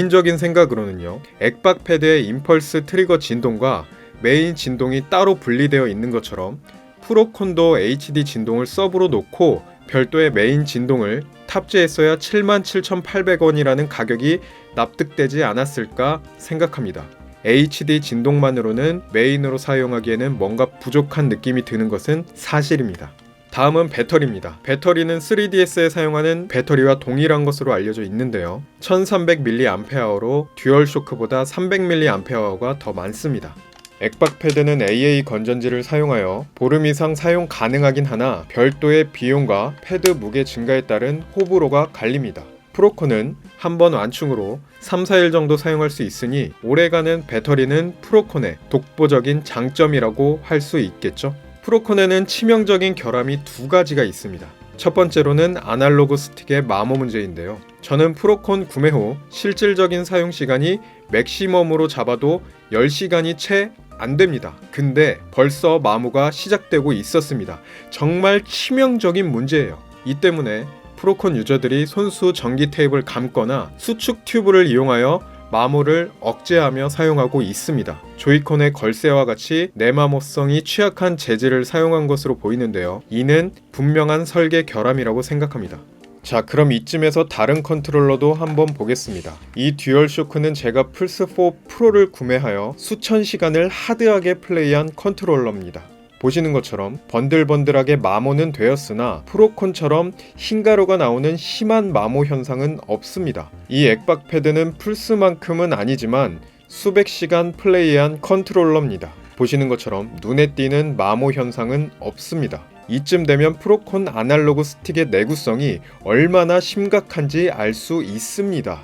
개인적인 생각으로는요, 액박 패드의 임펄스 트리거 진동과 메인 진동이 따로 분리되어 있는 것처럼 프로콘도 HD 진동을 서브로 놓고 별도의 메인 진동을 탑재했어야 77,800원이라는 가격이 납득되지 않았을까 생각합니다. HD 진동만으로는 메인으로 사용하기에는 뭔가 부족한 느낌이 드는 것은 사실입니다. 다음은 배터리입니다. 배터리는 3DS에 사용하는 배터리와 동일한 것으로 알려져 있는데요. 1300mAh로 듀얼쇼크보다 300mAh가 더 많습니다. 액박 패드는 AA 건전지를 사용하여 보름 이상 사용 가능하긴 하나 별도의 비용과 패드 무게 증가에 따른 호불호가 갈립니다. 프로콘은 한 번 완충으로 3, 4일 정도 사용할 수 있으니 오래가는 배터리는 프로콘의 독보적인 장점이라고 할 수 있겠죠. 프로콘에는 치명적인 결함이 두 가지가 있습니다. 첫 번째로는 아날로그 스틱의 마모 문제인데요. 저는 프로콘 구매 후 실질적인 사용 시간이 맥시멈으로 잡아도 10시간이 채 안 됩니다. 근데 벌써 마모가 시작되고 있었습니다. 정말 치명적인 문제예요. 이 때문에 프로콘 유저들이 손수 전기 테이프를 감거나 수축 튜브를 이용하여 마모를 억제하며 사용하고 있습니다. 조이콘의 걸쇠와 같이 내마모성이 취약한 재질을 사용한 것으로 보이는데요. 이는 분명한 설계 결함이라고 생각합니다. 자, 그럼 이쯤에서 다른 컨트롤러도 한번 보겠습니다. 이 듀얼쇼크는 제가 플스4 프로를 구매하여 수천 시간을 하드하게 플레이한 컨트롤러입니다. 보시는 것처럼 번들번들하게 마모는 되었으나 프로콘처럼 흰가루가 나오는 심한 마모 현상은 없습니다. 이 액박 패드는 플스만큼은 아니지만 수백 시간 플레이한 컨트롤러입니다. 보시는 것처럼 눈에 띄는 마모 현상은 없습니다. 이쯤 되면 프로콘 아날로그 스틱의 내구성이 얼마나 심각한지 알 수 있습니다.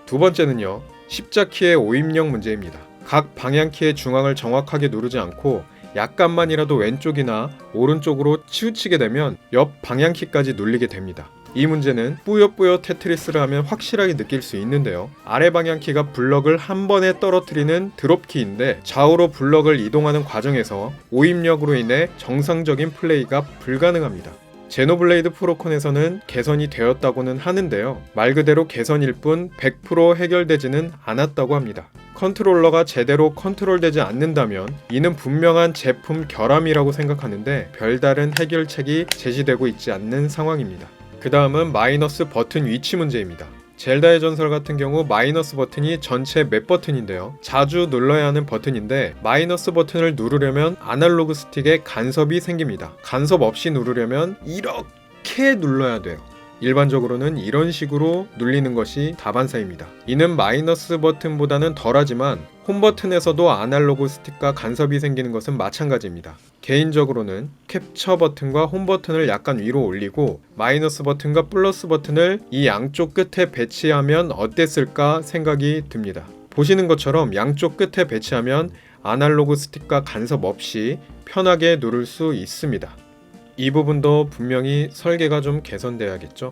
두 번째는요, 십자키의 오입력 문제입니다. 각 방향키의 중앙을 정확하게 누르지 않고 약간만이라도 왼쪽이나 오른쪽으로 치우치게 되면 옆 방향키까지 눌리게 됩니다. 이 문제는 뿌요뿌요 테트리스를 하면 확실하게 느낄 수 있는데요. 아래 방향키가 블럭을 한 번에 떨어뜨리는 드롭키인데 좌우로 블럭을 이동하는 과정에서 오입력으로 인해 정상적인 플레이가 불가능합니다. 제노블레이드 프로콘에서는 개선이 되었다고는 하는데요. 말 그대로 개선일 뿐 100% 해결되지는 않았다고 합니다. 컨트롤러가 제대로 컨트롤되지 않는다면 이는 분명한 제품 결함이라고 생각하는데 별다른 해결책이 제시되고 있지 않는 상황입니다. 그 다음은 마이너스 버튼 위치 문제입니다. 젤다의 전설 같은 경우 마이너스 버튼이 전체 맵 버튼인데요. 자주 눌러야 하는 버튼인데 마이너스 버튼을 누르려면 아날로그 스틱에 간섭이 생깁니다. 간섭 없이 누르려면 이렇게 눌러야 돼요. 일반적으로는 이런 식으로 눌리는 것이 다반사입니다. 이는 마이너스 버튼보다는 덜하지만 홈 버튼에서도 아날로그 스틱과 간섭이 생기는 것은 마찬가지입니다. 개인적으로는 캡처 버튼과 홈 버튼을 약간 위로 올리고 마이너스 버튼과 플러스 버튼을 이 양쪽 끝에 배치하면 어땠을까 생각이 듭니다. 보시는 것처럼 양쪽 끝에 배치하면 아날로그 스틱과 간섭 없이 편하게 누를 수 있습니다. 이 부분도 분명히 설계가 좀 개선돼야겠죠.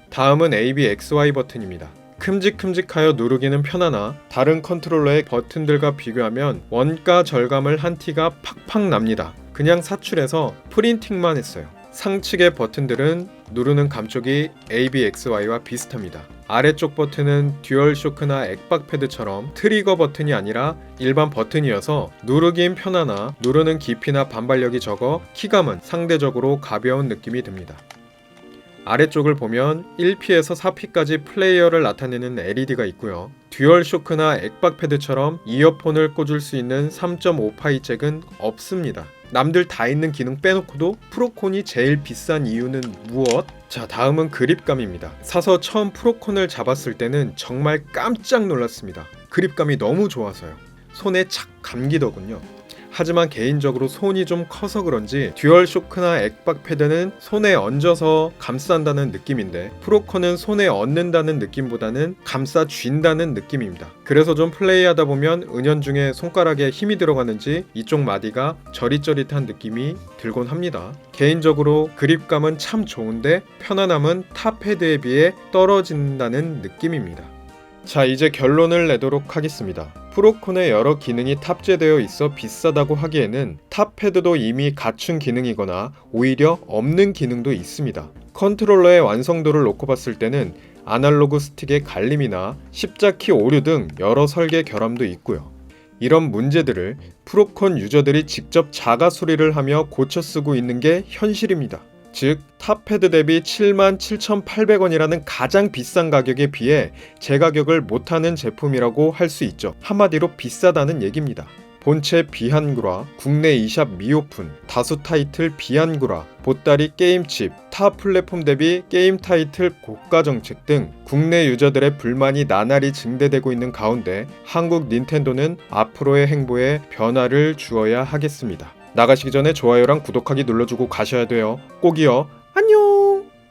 다음은 ABXY 버튼입니다. 큼직큼직하여 누르기는 편하나 다른 컨트롤러의 버튼들과 비교하면 원가 절감을 한 티가 팍팍 납니다. 그냥 사출해서 프린팅만 했어요. 상측의 버튼들은 누르는 감촉이 ABXY와 비슷합니다. 아래쪽 버튼은 듀얼쇼크나 액박 패드처럼 트리거 버튼이 아니라 일반 버튼이어서 누르긴 편하나 누르는 깊이나 반발력이 적어 키감은 상대적으로 가벼운 느낌이 듭니다. 아래쪽을 보면 1P에서 4P까지 플레이어를 나타내는 LED가 있고요. 듀얼쇼크나 액박 패드처럼 이어폰을 꽂을 수 있는 3.5파이 잭은 없습니다. 남들 다 있는 기능 빼놓고도 프로콘이 제일 비싼 이유는 무엇? 자, 다음은 그립감입니다. 사서 처음 프로콘을 잡았을 때는 정말 깜짝 놀랐습니다. 그립감이 너무 좋아서요. 손에 착 감기더군요. 하지만 개인적으로 손이 좀 커서 그런지 듀얼쇼크나 액박 패드는 손에 얹어서 감싼다는 느낌인데 프로콘은 손에 얹는다는 느낌보다는 감싸 쥔다는 느낌입니다. 그래서 좀 플레이하다 보면 은연중에 손가락에 힘이 들어가는지 이쪽 마디가 저릿저릿한 느낌이 들곤 합니다. 개인적으로 그립감은 참 좋은데 편안함은 타 패드에 비해 떨어진다는 느낌입니다. 자, 이제 결론을 내도록 하겠습니다. 프로콘에 여러 기능이 탑재되어 있어 비싸다고 하기에는 탑 패드도 이미 갖춘 기능이거나 오히려 없는 기능도 있습니다. 컨트롤러의 완성도를 놓고 봤을 때는 아날로그 스틱의 갈림이나 십자키 오류 등 여러 설계 결함도 있고요. 이런 문제들을 프로콘 유저들이 직접 자가 수리를 하며 고쳐 쓰고 있는 게 현실입니다. 즉, 탑패드 대비 77,800원이라는 가장 비싼 가격에 비해 제 가격을 못하는 제품이라고 할 수 있죠. 한마디로 비싸다는 얘기입니다. 본체 비한구라, 국내 e샵 미오픈, 다수 타이틀 비한구라, 보따리 게임칩, 타 플랫폼 대비 게임 타이틀 고가 정책 등 국내 유저들의 불만이 나날이 증대되고 있는 가운데 한국 닌텐도는 앞으로의 행보에 변화를 주어야 하겠습니다. 나가시기 전에 좋아요랑 구독하기 눌러주고 가셔야 돼요. 꼭이요. 안녕!